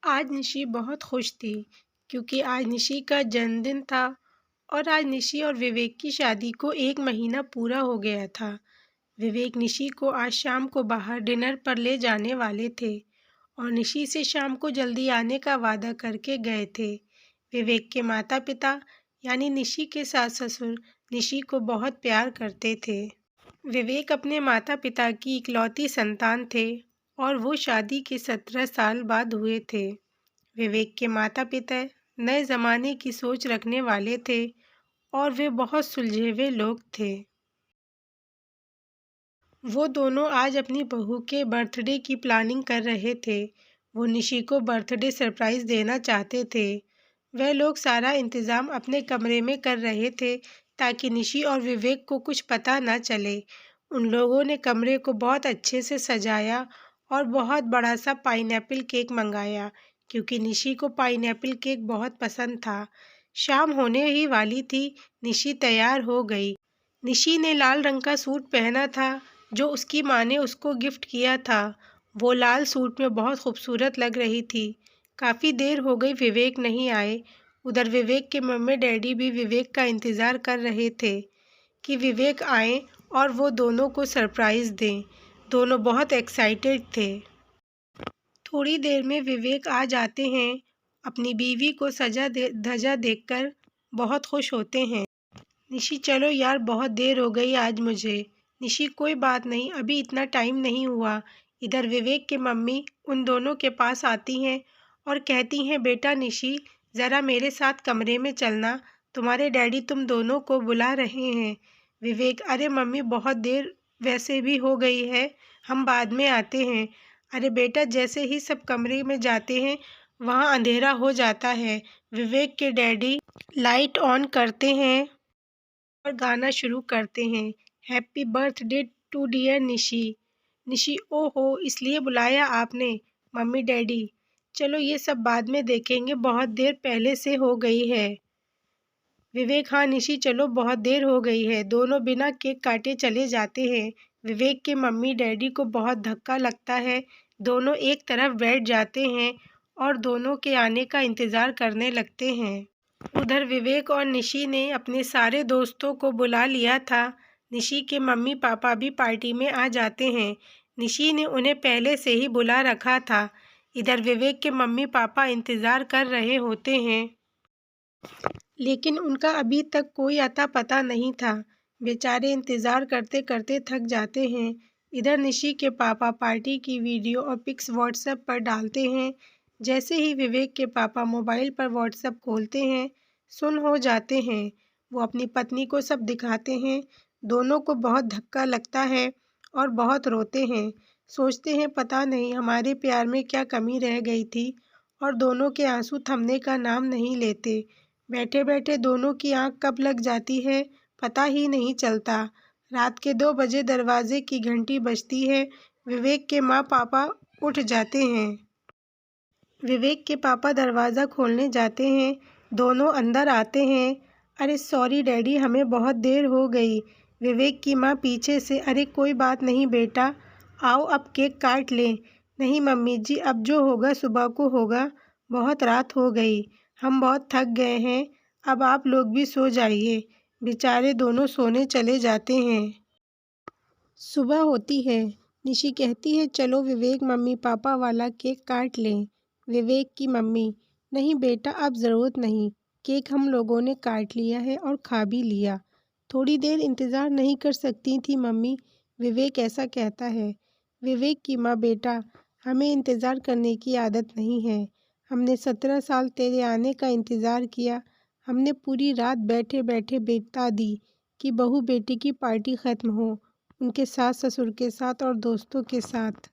आज निशी बहुत खुश थी क्योंकि आज निशी का जन्मदिन था और आज निशी और विवेक की शादी को 1 महीना पूरा हो गया था। विवेक निशी को आज शाम को बाहर डिनर पर ले जाने वाले थे और निशी से शाम को जल्दी आने का वादा करके गए थे। विवेक के माता-पिता यानी निशी के सास-ससुर निशी को बहुत प्यार करते थे। विवेक अपने माता-पिता की इकलौती संतान थे और वो शादी के 17 साल बाद हुए थे। विवेक के माता-पिता नए ज़माने की सोच रखने वाले थे और वे बहुत सुलझे हुए लोग थे। वो दोनों आज अपनी बहू के बर्थडे की प्लानिंग कर रहे थे। वो निशी को बर्थडे सरप्राइज़ देना चाहते थे। वह लोग सारा इंतज़ाम अपने कमरे में कर रहे थे ताकि निशी और विवेक को कुछ पता न चले। उन लोगों ने कमरे को बहुत अच्छे से सजाया और बहुत बड़ा सा पाइनएप्पल केक मंगाया क्योंकि निशी को पाइनएप्पल केक बहुत पसंद था। शाम होने ही वाली थी, निशी तैयार हो गई। निशी ने लाल रंग का सूट पहना था जो उसकी माँ ने उसको गिफ्ट किया था। वो लाल सूट में बहुत खूबसूरत लग रही थी। काफ़ी देर हो गई विवेक नहीं आए। उधर विवेक के मम्मी डैडी भी विवेक का इंतज़ार कर रहे थे कि विवेक आए और वो दोनों को सरप्राइज़ दें। दोनों बहुत एक्साइटेड थे। थोड़ी देर में विवेक आ जाते हैं। अपनी बीवी को धजा देखकर बहुत खुश होते हैं। निशी चलो यार, बहुत देर हो गई आज मुझे। निशी कोई बात नहीं, अभी इतना टाइम नहीं हुआ। इधर विवेक की मम्मी उन दोनों के पास आती हैं और कहती हैं बेटा निशी, ज़रा मेरे साथ कमरे में चलना, तुम्हारे डैडी तुम दोनों को बुला रहे हैं। विवेक अरे मम्मी बहुत देर वैसे भी हो गई है, हम बाद में आते हैं। अरे बेटा, जैसे ही सब कमरे में जाते हैं वहाँ अंधेरा हो जाता है। विवेक के डैडी लाइट ऑन करते हैं और गाना शुरू करते हैं, happy birthday to dear Nishi. Nishi ओहो, इसलिए बुलाया आपने? मम्मी डैडी चलो ये सब बाद में देखेंगे, बहुत देर पहले से हो गई है। विवेक हाँ निशी चलो बहुत देर हो गई है। दोनों बिना केक काटे चले जाते हैं। विवेक के मम्मी डैडी को बहुत धक्का लगता है। दोनों एक तरफ बैठ जाते हैं और दोनों के आने का इंतज़ार करने लगते हैं। उधर विवेक और निशी ने अपने सारे दोस्तों को बुला लिया था। निशी के मम्मी पापा भी पार्टी में आ जाते हैं। निशी ने उन्हें पहले से ही बुला रखा था। इधर विवेक के मम्मी पापा इंतज़ार कर रहे होते हैं लेकिन उनका अभी तक कोई अता पता नहीं था। बेचारे इंतज़ार करते करते थक जाते हैं। इधर निशी के पापा पार्टी की वीडियो और पिक्स व्हाट्सएप पर डालते हैं। जैसे ही विवेक के पापा मोबाइल पर व्हाट्सएप खोलते हैं, सुन्न हो जाते हैं। वो अपनी पत्नी को सब दिखाते हैं। दोनों को बहुत धक्का लगता है और बहुत रोते हैं। सोचते हैं पता नहीं हमारे प्यार में क्या कमी रह गई थी, और दोनों के आंसू थमने का नाम नहीं लेते। बैठे बैठे दोनों की आंख कब लग जाती है पता ही नहीं चलता। रात के 2 बजे दरवाजे की घंटी बजती है। विवेक के माँ पापा उठ जाते हैं। विवेक के पापा दरवाज़ा खोलने जाते हैं। दोनों अंदर आते हैं। अरे सॉरी डैडी, हमें बहुत देर हो गई। विवेक की माँ पीछे से अरे कोई बात नहीं बेटा, आओ अब केक काट लें। नहीं मम्मी जी, अब जो होगा सुबह को होगा, बहुत रात हो गई, हम बहुत थक गए हैं, अब आप लोग भी सो जाइए। बेचारे दोनों सोने चले जाते हैं। सुबह होती है। निशी कहती है चलो विवेक मम्मी पापा वाला केक काट लें। विवेक की मम्मी नहीं बेटा, अब ज़रूरत नहीं, केक हम लोगों ने काट लिया है और खा भी लिया। थोड़ी देर इंतज़ार नहीं कर सकती थी मम्मी? विवेक ऐसा कहता है। विवेक की माँ बेटा, हमें इंतज़ार करने की आदत नहीं है। हमने 17 साल तेरे आने का इंतज़ार किया। हमने पूरी रात बैठे बैठे बिता दी कि बहू बेटी की पार्टी ख़त्म हो, उनके सास ससुर के साथ और दोस्तों के साथ।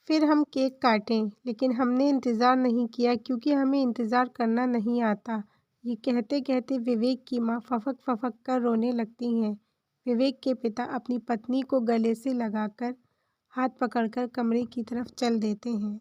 फिर हम केक काटें, लेकिन हमने इंतज़ार नहीं किया क्योंकि हमें इंतज़ार करना नहीं आता। ये कहते कहते विवेक की माँ फफक फफक कर रोने लगती हैं। विवेक के पिता अपनी पत्नी को गले से लगाकर हाथ पकड़कर कमरे की तरफ चल देते हैं।